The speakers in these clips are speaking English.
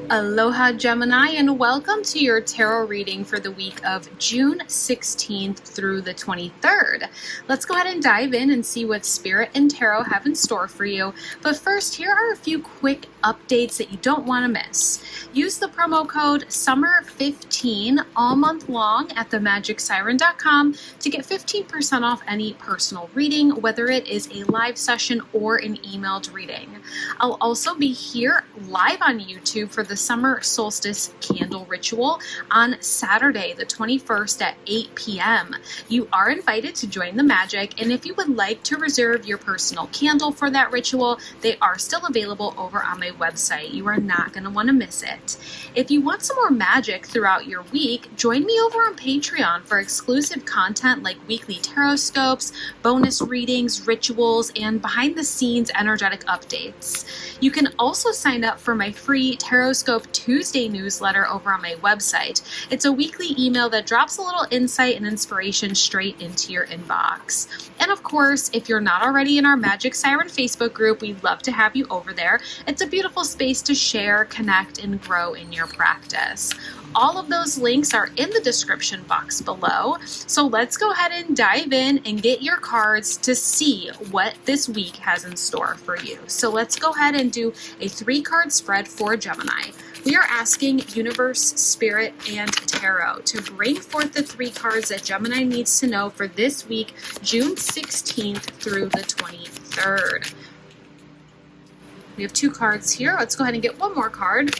Aloha Gemini, and welcome to your tarot reading for the week of June 16th through the 23rd. Let's go ahead and dive in and see what Spirit and Tarot have in store for you. But first, here are a few quick updates that you don't want to miss. Use the promo code SUMMER15 all month long at themagicsiren.com to get 15% off any personal reading, whether it is a live session or an emailed reading. I'll also be here live on YouTube for the Summer Solstice Candle Ritual on Saturday, the 21st at 8 p.m. You are invited to join the magic, and if you would like to reserve your personal candle for that ritual, they are still available over on my website. You are not going to want to miss it. If you want some more magic throughout your week, join me over on Patreon for exclusive content like weekly tarot scopes, bonus readings, rituals, and behind-the-scenes energetic updates. You can also sign up for my free Tarot Scope Tuesday newsletter over on my website. It's a weekly email that drops a little insight and inspiration straight into your inbox. And of course, if you're not already in our Magic Siren Facebook group, we'd love to have you over there. It's a beautiful space to share, connect, and grow in your practice. All of those links are in the description box below. So let's go ahead and dive in and get your cards to see what this week has in store for you. So let's go ahead and do a 3-card spread for Gemini. We are asking Universe, Spirit, and Tarot to bring forth the 3 cards that Gemini needs to know for this week, June 16th through the 23rd. We have 2 cards here. Let's go ahead and get one more card.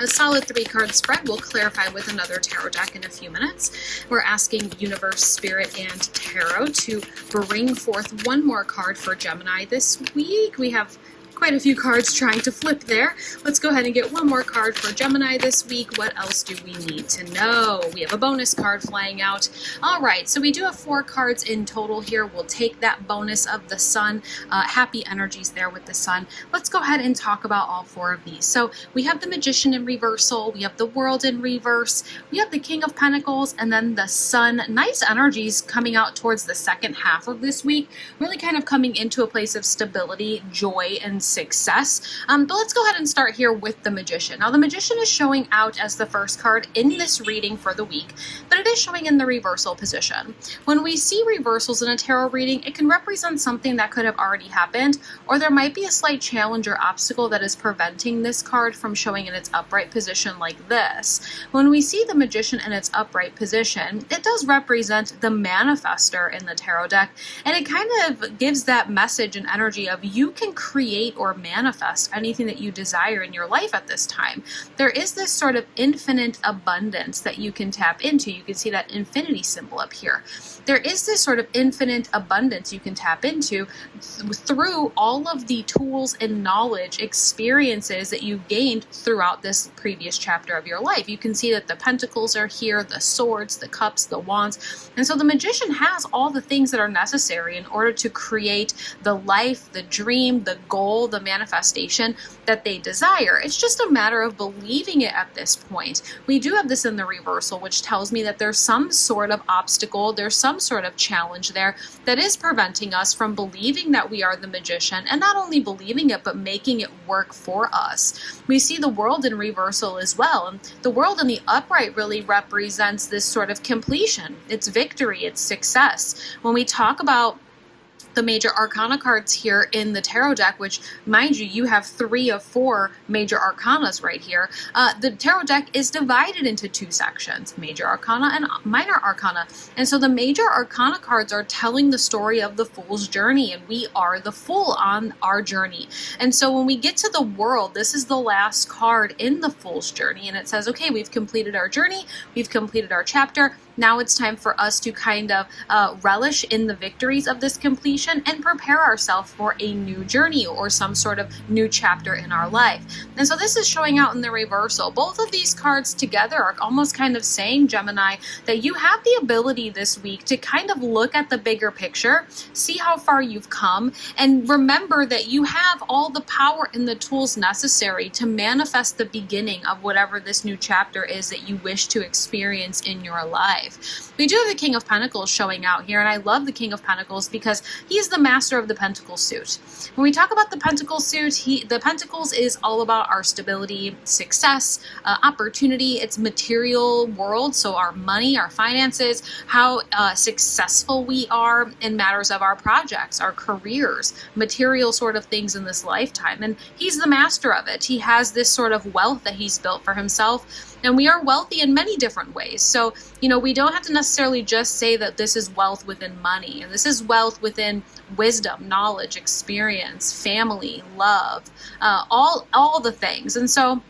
A solid 3-card spread will clarify with another tarot deck in a few minutes. We're asking Universe, Spirit, and Tarot to bring forth one more card for Gemini this week. We have quite a few cards trying to flip there. Let's go ahead and get one more card for Gemini this week. What else do we need to know? We have a bonus card flying out. All right, so we do have 4 cards in total here. We'll take that bonus of the Sun. Happy energies there with the Sun. Let's go ahead and talk about all 4 of these. So we have the Magician in reversal. We have the World in reverse. We have the King of Pentacles, and then the Sun. Nice energies coming out towards the second half of this week. Really kind of coming into a place of stability, joy, and success. But let's go ahead and start here with the Magician. Now, the Magician is showing out as the first card in this reading for the week, but it is showing in the reversal position. When we see reversals in a tarot reading, it can represent something that could have already happened, or there might be a slight challenge or obstacle that is preventing this card from showing in its upright position like this. When we see the Magician in its upright position, it does represent the manifester in the tarot deck, and it kind of gives that message and energy of you can create or manifest anything that you desire in your life at this time. There is this sort of infinite abundance that you can tap into. You can see that infinity symbol up here. There is this sort of infinite abundance you can tap into through all of the tools and knowledge, experiences that you gained throughout this previous chapter of your life. You can see that the pentacles are here, the swords, the cups, the wands. And so the Magician has all the things that are necessary in order to create the life, the dream, the goal, the manifestation that they desire. It's just a matter of believing it at this point. We do have this in the reversal, which tells me that there's some sort of obstacle, there's some sort of challenge there that is preventing us from believing that we are the Magician, and not only believing it, but making it work for us. We see the World in reversal as well, and the World in the upright really represents this sort of completion. It's victory, it's success. When we talk about the major arcana cards here in the tarot deck, which, mind you, you have 3 of 4 major arcanas right here. The tarot deck is divided into 2 sections, major arcana and minor arcana. And so the major arcana cards are telling the story of the Fool's journey, and we are the Fool on our journey. And so when we get to the World, this is the last card in the Fool's journey, and it says, okay, we've completed our journey, we've completed our chapter. Now it's time for us to kind of relish in the victories of this completion and prepare ourselves for a new journey or some sort of new chapter in our life. And so this is showing out in the reversal. Both of these cards together are almost kind of saying, Gemini, that you have the ability this week to kind of look at the bigger picture, see how far you've come, and remember that you have all the power and the tools necessary to manifest the beginning of whatever this new chapter is that you wish to experience in your life. life. We do have the King of Pentacles showing out here, and I love the King of Pentacles because he's the master of the Pentacle suit. When we talk about the Pentacle suit, the Pentacles is all about our stability, success, opportunity. It's material world, so our money, our finances, how successful we are in matters of our projects, our careers, material sort of things in this lifetime. And he's the master of it. He has this sort of wealth that he's built for himself. And we are wealthy in many different ways. So, we don't have to necessarily just say that this is wealth within money. And this is wealth within wisdom, knowledge, experience, family, love, all the things. And so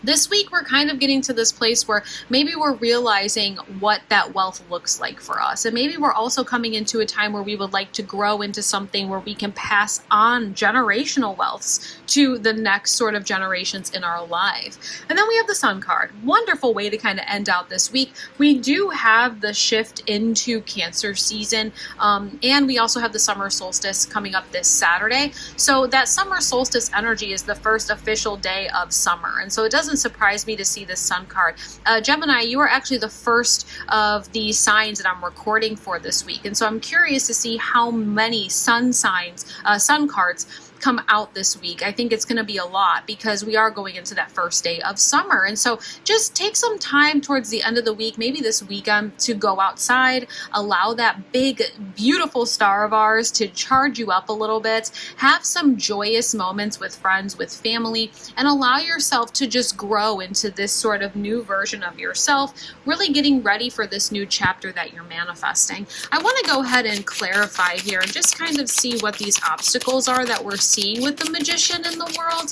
this week, we're kind of getting to this place where maybe we're realizing what that wealth looks like for us. And maybe we're also coming into a time where we would like to grow into something where we can pass on generational wealths to the next sort of generations in our life. And then we have the Sun card. Wonderful way to kind of end out this week. We do have the shift into Cancer season. And we also have the summer solstice coming up this Saturday. So that summer solstice energy is the first official day of summer. And so it doesn't surprise me to see this Sun card. Gemini, you are actually the first of the signs that I'm recording for this week. And so I'm curious to see how many sun cards come out this week. I think it's going to be a lot because we are going into that first day of summer. And so just take some time towards the end of the week, maybe this weekend, to go outside, allow that big, beautiful star of ours to charge you up a little bit, have some joyous moments with friends, with family, and allow yourself to just grow into this sort of new version of yourself, really getting ready for this new chapter that you're manifesting. I want to go ahead and clarify here and just kind of see what these obstacles are that we're seeing with the Magician in the world.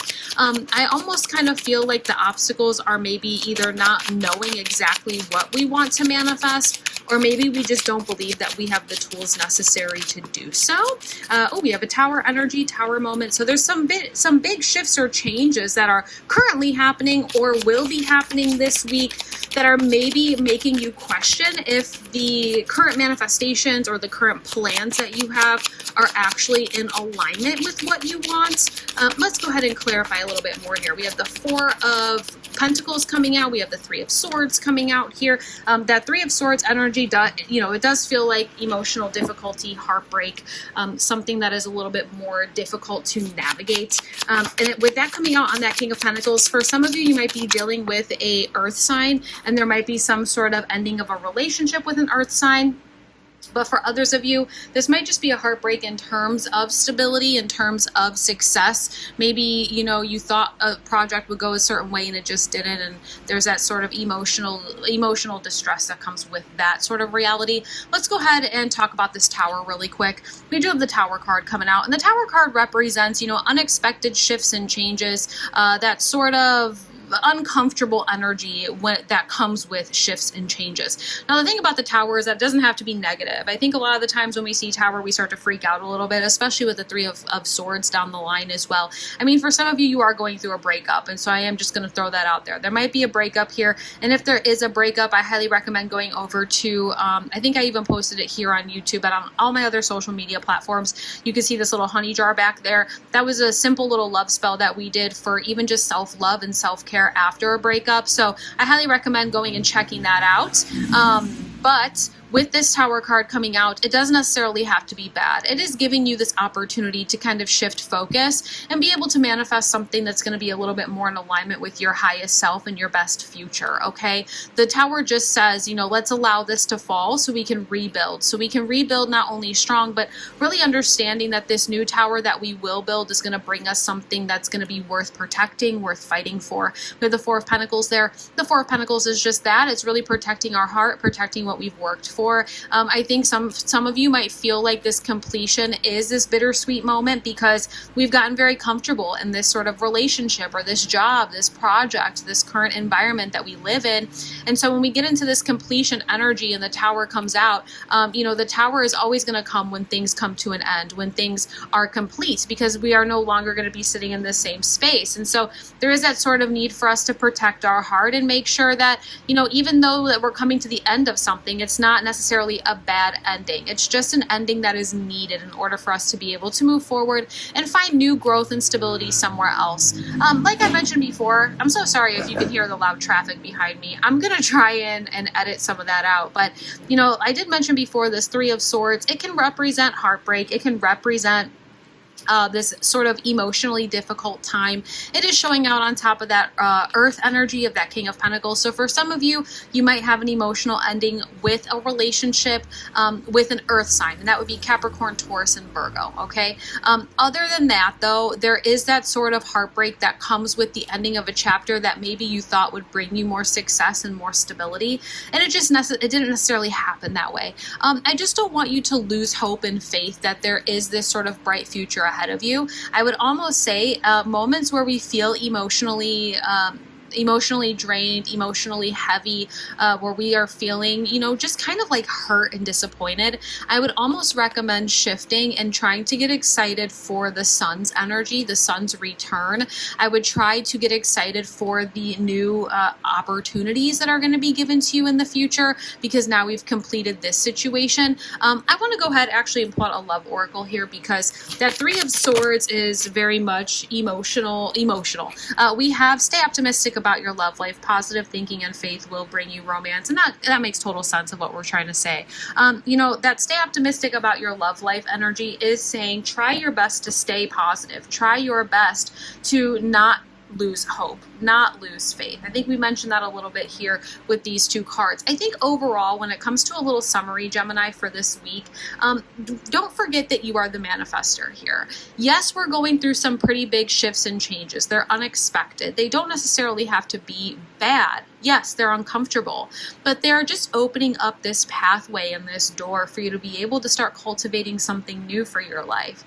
I almost kind of feel like the obstacles are maybe either not knowing exactly what we want to manifest, or maybe we just don't believe that we have the tools necessary to do so. We have a Tower energy, Tower moment. So there's some big shifts or changes that are currently happening or will be happening this week that are maybe making you question if the current manifestations or the current plans that you have are actually in alignment with what you want. Let's go ahead and clarify a little bit more here. We have the Four of Pentacles coming out. We have the Three of Swords coming out here. That Three of Swords energy, it does feel like emotional difficulty, heartbreak, something that is a little bit more difficult to navigate. With that coming out on that King of Pentacles, for some of you, you might be dealing with a earth sign, and there might be some sort of ending of a relationship with an earth sign. But for others of you, this might just be a heartbreak in terms of stability, in terms of success. Maybe, you thought a project would go a certain way and it just didn't. And there's that sort of emotional distress that comes with that sort of reality. Let's go ahead and talk about this Tower really quick. We do have the Tower card coming out, and the Tower card represents, unexpected shifts and changes, that sort of uncomfortable energy that comes with shifts and changes. Now, the thing about the Tower is that it doesn't have to be negative. I think a lot of the times when we see Tower, we start to freak out a little bit, especially with the Three of Swords down the line as well. I mean, for some of you, you are going through a breakup, and so I am just going to throw that out there. There might be a breakup here, and if there is a breakup, I highly recommend going over to, I think I even posted it here on YouTube, but on all my other social media platforms, you can see this little honey jar back there. That was a simple little love spell that we did for even just self-love and self-care after a breakup. So I highly recommend going and checking that out. But with this Tower card coming out, it doesn't necessarily have to be bad. It is giving you this opportunity to kind of shift focus and be able to manifest something that's going to be a little bit more in alignment with your highest self and your best future, okay? The Tower just says, let's allow this to fall so we can rebuild. So we can rebuild not only strong, but really understanding that this new Tower that we will build is going to bring us something that's going to be worth protecting, worth fighting for. We have the Four of Pentacles there. The Four of Pentacles is just that. It's really protecting our heart, protecting what we've worked for. I think some of you might feel like this completion is this bittersweet moment because we've gotten very comfortable in this sort of relationship or this job, this project, this current environment that we live in. And so when we get into this completion energy and the Tower comes out, the Tower is always going to come when things come to an end, when things are complete, because we are no longer going to be sitting in the same space. And so there is that sort of need for us to protect our heart and make sure that, even though that we're coming to the end of something, it's not necessarily a bad ending. It's just an ending that is needed in order for us to be able to move forward and find new growth and stability somewhere else. Like I mentioned before, I'm so sorry if you can hear the loud traffic behind me. I'm going to try and edit some of that out. But, I did mention before this Three of Swords. It can represent heartbreak. It can represent this sort of emotionally difficult time. It is showing out on top of that earth energy of that King of Pentacles. So for some of you, you might have an emotional ending with a relationship with an earth sign, and that would be Capricorn, Taurus, and Virgo, okay? Other than that, though, there is that sort of heartbreak that comes with the ending of a chapter that maybe you thought would bring you more success and more stability, and it didn't necessarily happen that way. I just don't want you to lose hope and faith that there is this sort of bright future ahead of you. I would almost say moments where we feel emotionally drained, emotionally heavy, where we are feeling, just kind of like hurt and disappointed, I would almost recommend shifting and trying to get excited for the sun's energy, the sun's return. I would try to get excited for the new opportunities that are going to be given to you in the future, because now we've completed this situation. I want to go ahead actually and pull out a love oracle here, because that Three of Swords is very much emotional. We have stay optimistic about your love life. Positive thinking and faith will bring you romance. And that makes total sense of what we're trying to say. That stay optimistic about your love life energy is saying try your best to stay positive. Try your best to not lose hope, not lose faith. I think we mentioned that a little bit here with these two cards. I think overall, when it comes to a little summary, Gemini, for this week, don't forget that you are the manifestor here. Yes, we're going through some pretty big shifts and changes. They're unexpected. They don't necessarily have to be bad. Yes, they're uncomfortable, but they're just opening up this pathway and this door for you to be able to start cultivating something new for your life.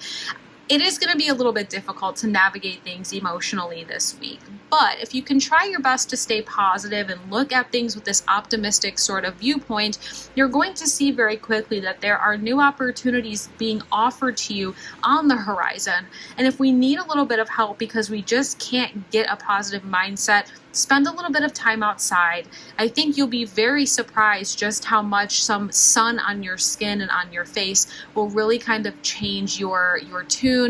It is going to be a little bit difficult to navigate things emotionally this week, but if you can try your best to stay positive and look at things with this optimistic sort of viewpoint, you're going to see very quickly that there are new opportunities being offered to you on the horizon. And if we need a little bit of help because we just can't get a positive mindset, spend a little bit of time outside. I think you'll be very surprised just how much some sun on your skin and on your face will really kind of change your tune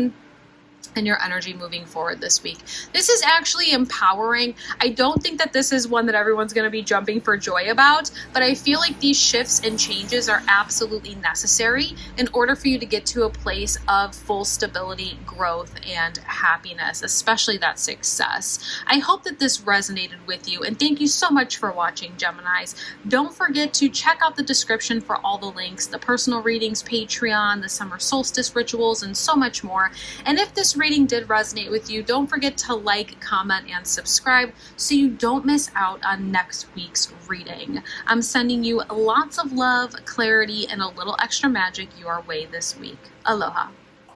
and your energy moving forward this week. This is actually empowering. I don't think that this is one that everyone's going to be jumping for joy about, but I feel like these shifts and changes are absolutely necessary in order for you to get to a place of full stability, growth, and happiness, especially that success. I hope that this resonated with you, and thank you so much for watching, Geminis. Don't forget to check out the description for all the links, the personal readings, Patreon, the summer solstice rituals, and so much more. And if this reading did resonate with you, don't forget to like, comment, and subscribe so you don't miss out on next week's reading. I'm sending you lots of love, clarity, and a little extra magic your way this week. Aloha.